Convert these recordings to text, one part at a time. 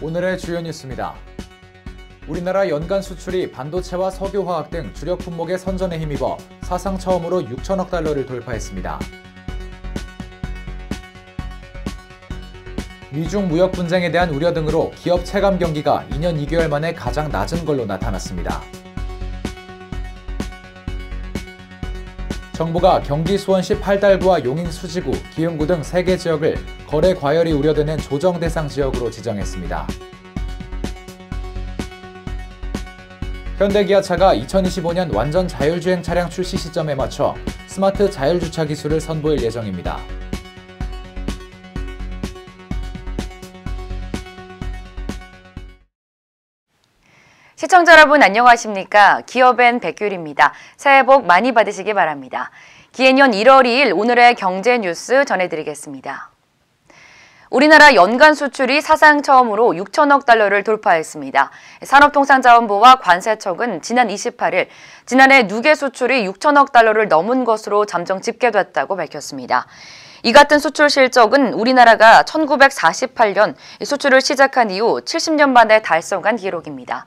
오늘의 주요 뉴스입니다. 우리나라 연간 수출이 반도체와 석유화학 등 주력 품목의 선전에 힘입어 사상 처음으로 6천억 달러를 돌파했습니다. 미중 무역 분쟁에 대한 우려 등으로 기업 체감 경기가 2년 2개월 만에 가장 낮은 걸로 나타났습니다. 정부가 경기 수원시 팔달구와 용인 수지구, 기흥구 등 3개 지역을 거래 과열이 우려되는 조정 대상 지역으로 지정했습니다. 현대기아차가 2025년 완전 자율주행 차량 출시 시점에 맞춰 스마트 자율주차 기술을 선보일 예정입니다. 시청자 여러분 안녕하십니까? 기업엔 백규리입니다. 새해 복 많이 받으시기 바랍니다. 기해년 1월 2일 오늘의 경제 뉴스 전해드리겠습니다. 우리나라 연간 수출이 사상 처음으로 6천억 달러를 돌파했습니다. 산업통상자원부와 관세청은 지난 28일 지난해 누계 수출이 6천억 달러를 넘은 것으로 잠정 집계됐다고 밝혔습니다. 이 같은 수출 실적은 우리나라가 1948년 수출을 시작한 이후 70년 만에 달성한 기록입니다.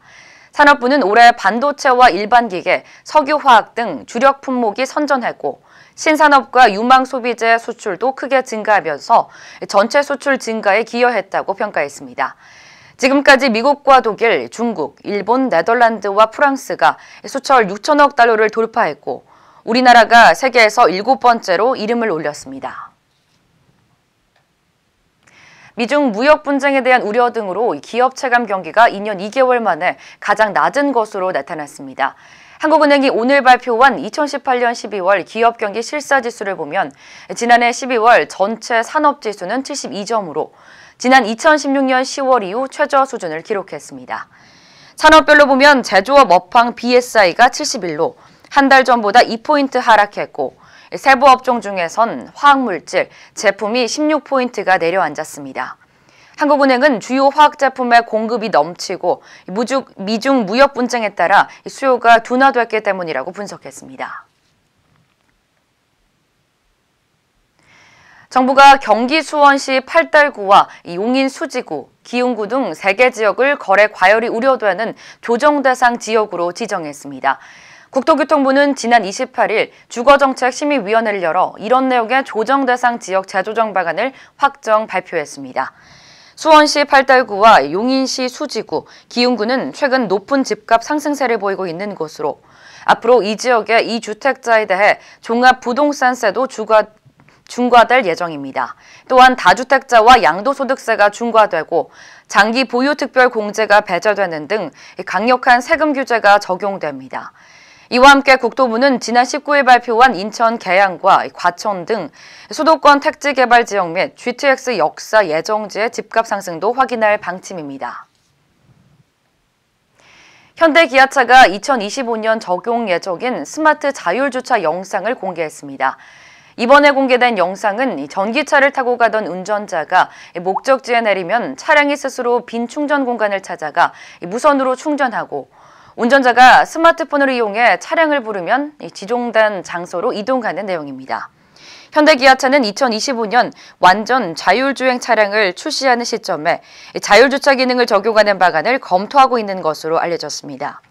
산업부는 올해 반도체와 일반기계, 석유화학 등 주력 품목이 선전했고 신산업과 유망소비재 수출도 크게 증가하면서 전체 수출 증가에 기여했다고 평가했습니다. 지금까지 미국과 독일, 중국, 일본, 네덜란드와 프랑스가 수출 6천억 달러를 돌파했고 우리나라가 세계에서 7번째로 이름을 올렸습니다. 미중 무역 분쟁에 대한 우려 등으로 기업 체감 경기가 2년 2개월 만에 가장 낮은 것으로 나타났습니다. 한국은행이 오늘 발표한 2018년 12월 기업 경기 실사지수를 보면 지난해 12월 전체 산업지수는 72점으로 지난 2016년 10월 이후 최저 수준을 기록했습니다. 산업별로 보면 제조업 업황 BSI가 71로 한 달 전보다 2포인트 하락했고 세부 업종 중에선 화학물질, 제품이 16포인트가 내려앉았습니다. 한국은행은 주요 화학 제품의 공급이 넘치고 미중 무역 분쟁에 따라 수요가 둔화됐기 때문이라고 분석했습니다. 정부가 경기 수원시 팔달구와 용인 수지구, 기흥구 등 3개 지역을 거래 과열이 우려되는 조정 대상 지역으로 지정했습니다. 국토교통부는 지난 28일 주거정책심의위원회를 열어 이런 내용의 조정 대상 지역 재조정 방안을 확정 발표했습니다. 수원시 팔달구와 용인시 수지구, 기흥구는 최근 높은 집값 상승세를 보이고 있는 곳으로 앞으로 이 지역의 2주택자에 대해 종합부동산세도 중과될 예정입니다. 또한 다주택자와 양도소득세가 중과되고 장기 보유특별공제가 배제되는 등 강력한 세금 규제가 적용됩니다. 이와 함께 국토부는 지난 19일 발표한 인천 계양과 과천 등 수도권 택지 개발 지역 및 GTX 역사 예정지의 집값 상승도 확인할 방침입니다. 현대기아차가 2025년 적용 예정인 스마트 자율주차 영상을 공개했습니다. 이번에 공개된 영상은 전기차를 타고 가던 운전자가 목적지에 내리면 차량이 스스로 빈 충전 공간을 찾아가 무선으로 충전하고 운전자가 스마트폰을 이용해 차량을 부르면 지정된 장소로 이동하는 내용입니다. 현대기아차는 2025년 완전 자율주행 차량을 출시하는 시점에 자율주차 기능을 적용하는 방안을 검토하고 있는 것으로 알려졌습니다.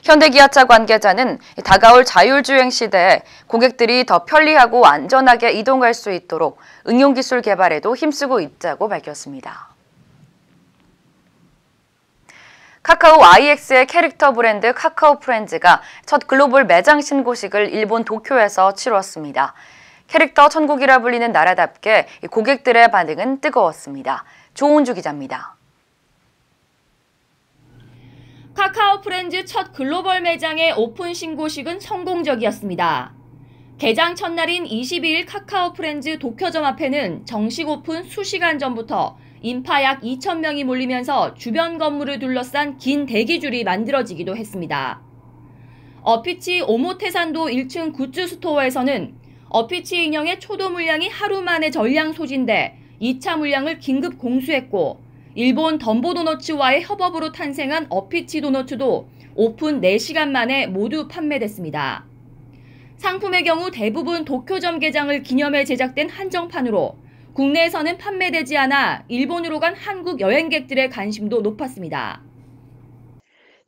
현대기아차 관계자는 다가올 자율주행 시대에 고객들이 더 편리하고 안전하게 이동할 수 있도록 응용기술 개발에도 힘쓰고 있다고 밝혔습니다. 카카오 IX의 캐릭터 브랜드 카카오 프렌즈가 첫 글로벌 매장 신고식을 일본 도쿄에서 치렀습니다. 캐릭터 천국이라 불리는 나라답게 고객들의 반응은 뜨거웠습니다. 조은주 기자입니다. 카카오 프렌즈 첫 글로벌 매장의 오픈 신고식은 성공적이었습니다. 개장 첫날인 22일 카카오 프렌즈 도쿄점 앞에는 정식 오픈 수시간 전부터 인파 약 2,000명이 몰리면서 주변 건물을 둘러싼 긴 대기줄이 만들어지기도 했습니다. 어피치 오모테산도 1층 굿즈 스토어에서는 어피치 인형의 초도 물량이 하루 만에 전량 소진돼 2차 물량을 긴급 공수했고 일본 덤보도너츠와의 협업으로 탄생한 어피치 도너츠도 오픈 4시간 만에 모두 판매됐습니다. 상품의 경우 대부분 도쿄점 개장을 기념해 제작된 한정판으로 국내에서는 판매되지 않아 일본으로 간 한국 여행객들의 관심도 높았습니다.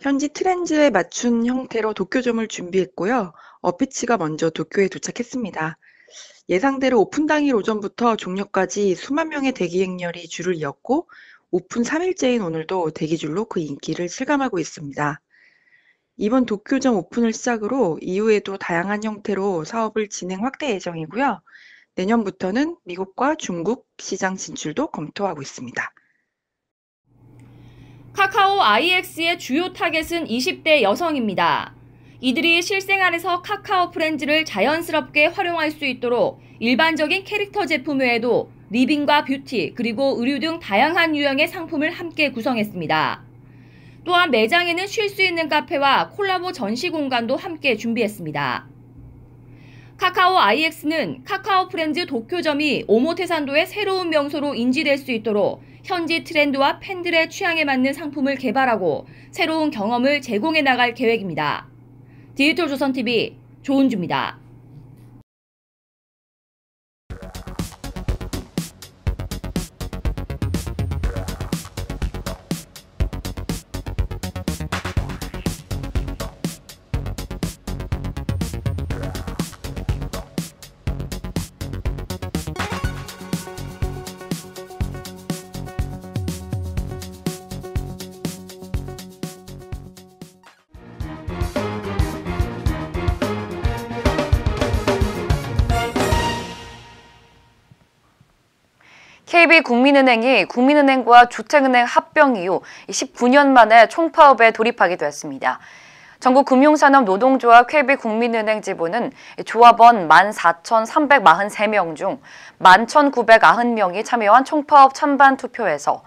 현지 트렌드에 맞춘 형태로 도쿄점을 준비했고요. 어피치가 먼저 도쿄에 도착했습니다. 예상대로 오픈 당일 오전부터 종료까지 수만 명의 대기 행렬이 줄을 이었고 오픈 3일째인 오늘도 대기줄로 그 인기를 실감하고 있습니다. 이번 도쿄점 오픈을 시작으로 이후에도 다양한 형태로 사업을 진행 확대 예정이고요. 내년부터는 미국과 중국 시장 진출도 검토하고 있습니다. 카카오 IX의 주요 타겟은 20대 여성입니다. 이들이 실생활에서 카카오 프렌즈를 자연스럽게 활용할 수 있도록 일반적인 캐릭터 제품 외에도 리빙과 뷰티, 그리고 의류 등 다양한 유형의 상품을 함께 구성했습니다. 또한 매장에는 쉴 수 있는 카페와 콜라보 전시 공간도 함께 준비했습니다. 카카오 IX는 카카오 프렌즈 도쿄점이 오모테산도의 새로운 명소로 인지될 수 있도록 현지 트렌드와 팬들의 취향에 맞는 상품을 개발하고 새로운 경험을 제공해 나갈 계획입니다. 디지털 조선TV 조은주입니다. KB국민은행이 국민은행과 주택은행 합병 이후 19년 만에 총파업에 돌입하기도 했습니다. 전국금융산업 노동조합 KB국민은행 지부는 조합원 14,343명 중 11,990명이 참여한 총파업 찬반 투표에서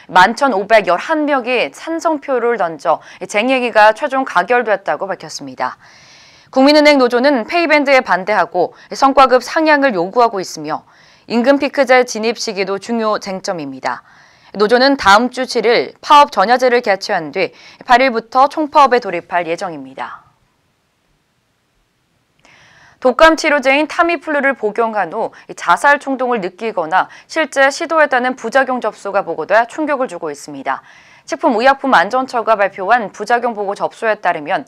11,511명이 찬성표를 던져 쟁행위가 최종 가결됐다고 밝혔습니다. 국민은행 노조는 페이밴드에 반대하고 성과급 상향을 요구하고 있으며 임금 피크제 진입 시기도 중요 쟁점입니다. 노조는 다음 주 7일 파업 전야제를 개최한 뒤 8일부터 총파업에 돌입할 예정입니다. 독감 치료제인 타미플루를 복용한 후 자살 충동을 느끼거나 실제 시도했다는 부작용 접수가 보고돼 충격을 주고 있습니다. 식품의약품안전처가 발표한 부작용 보고 접수에 따르면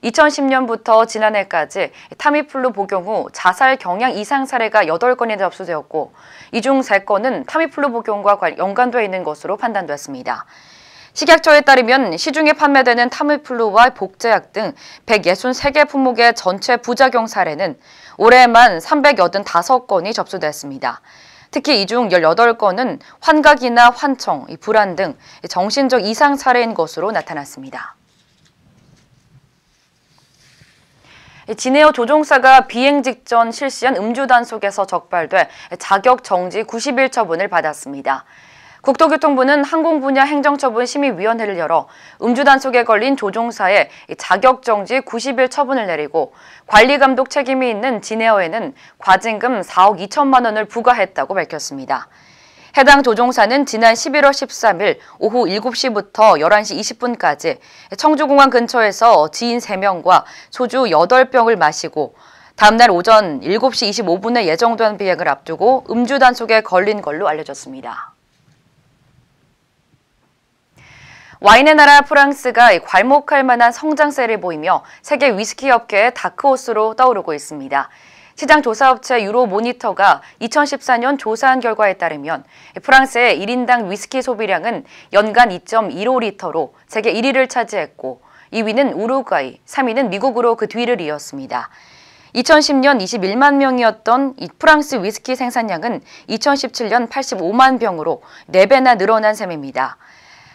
2010년부터 지난해까지 타미플루 복용 후 자살 경향 이상 사례가 8건이 접수되었고 이 중 3건은 타미플루 복용과 연관되어 있는 것으로 판단됐습니다. 식약처에 따르면 시중에 판매되는 타미플루와 복제약 등 163개 품목의 전체 부작용 사례는 올해만 385건이 접수됐습니다. 특히 이 중 18건은 환각이나 환청, 불안 등 정신적 이상 사례인 것으로 나타났습니다. 진에어 조종사가 비행 직전 실시한 음주 단속에서 적발돼 자격 정지 90일 처분을 받았습니다. 국토교통부는 항공분야 행정처분심의위원회를 열어 음주 단속에 걸린 조종사의 자격 정지 90일 처분을 내리고 관리감독 책임이 있는 진에어에는 과징금 4억 2천만 원을 부과했다고 밝혔습니다. 해당 조종사는 지난 11월 13일 오후 7시부터 11시 20분까지 청주공항 근처에서 지인 3명과 소주 8병을 마시고 다음날 오전 7시 25분에 예정된 비행을 앞두고 음주 단속에 걸린 걸로 알려졌습니다. 와인의 나라 프랑스가 괄목할 만한 성장세를 보이며 세계 위스키 업계의 다크호스로 떠오르고 있습니다. 시장 조사업체 유로모니터가 2014년 조사한 결과에 따르면 프랑스의 1인당 위스키 소비량은 연간 2.15리터로 세계 1위를 차지했고 2위는 우루과이, 3위는 미국으로 그 뒤를 이었습니다. 2010년 21만 명이었던 이 프랑스 위스키 생산량은 2017년 85만 병으로 4배나 늘어난 셈입니다.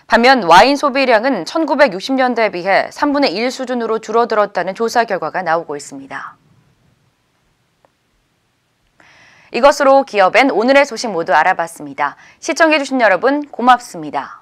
반면 와인 소비량은 1960년대에 비해 3분의 1 수준으로 줄어들었다는 조사 결과가 나오고 있습니다. 이것으로 기업엔 오늘의 소식 모두 알아봤습니다. 시청해주신 여러분 고맙습니다.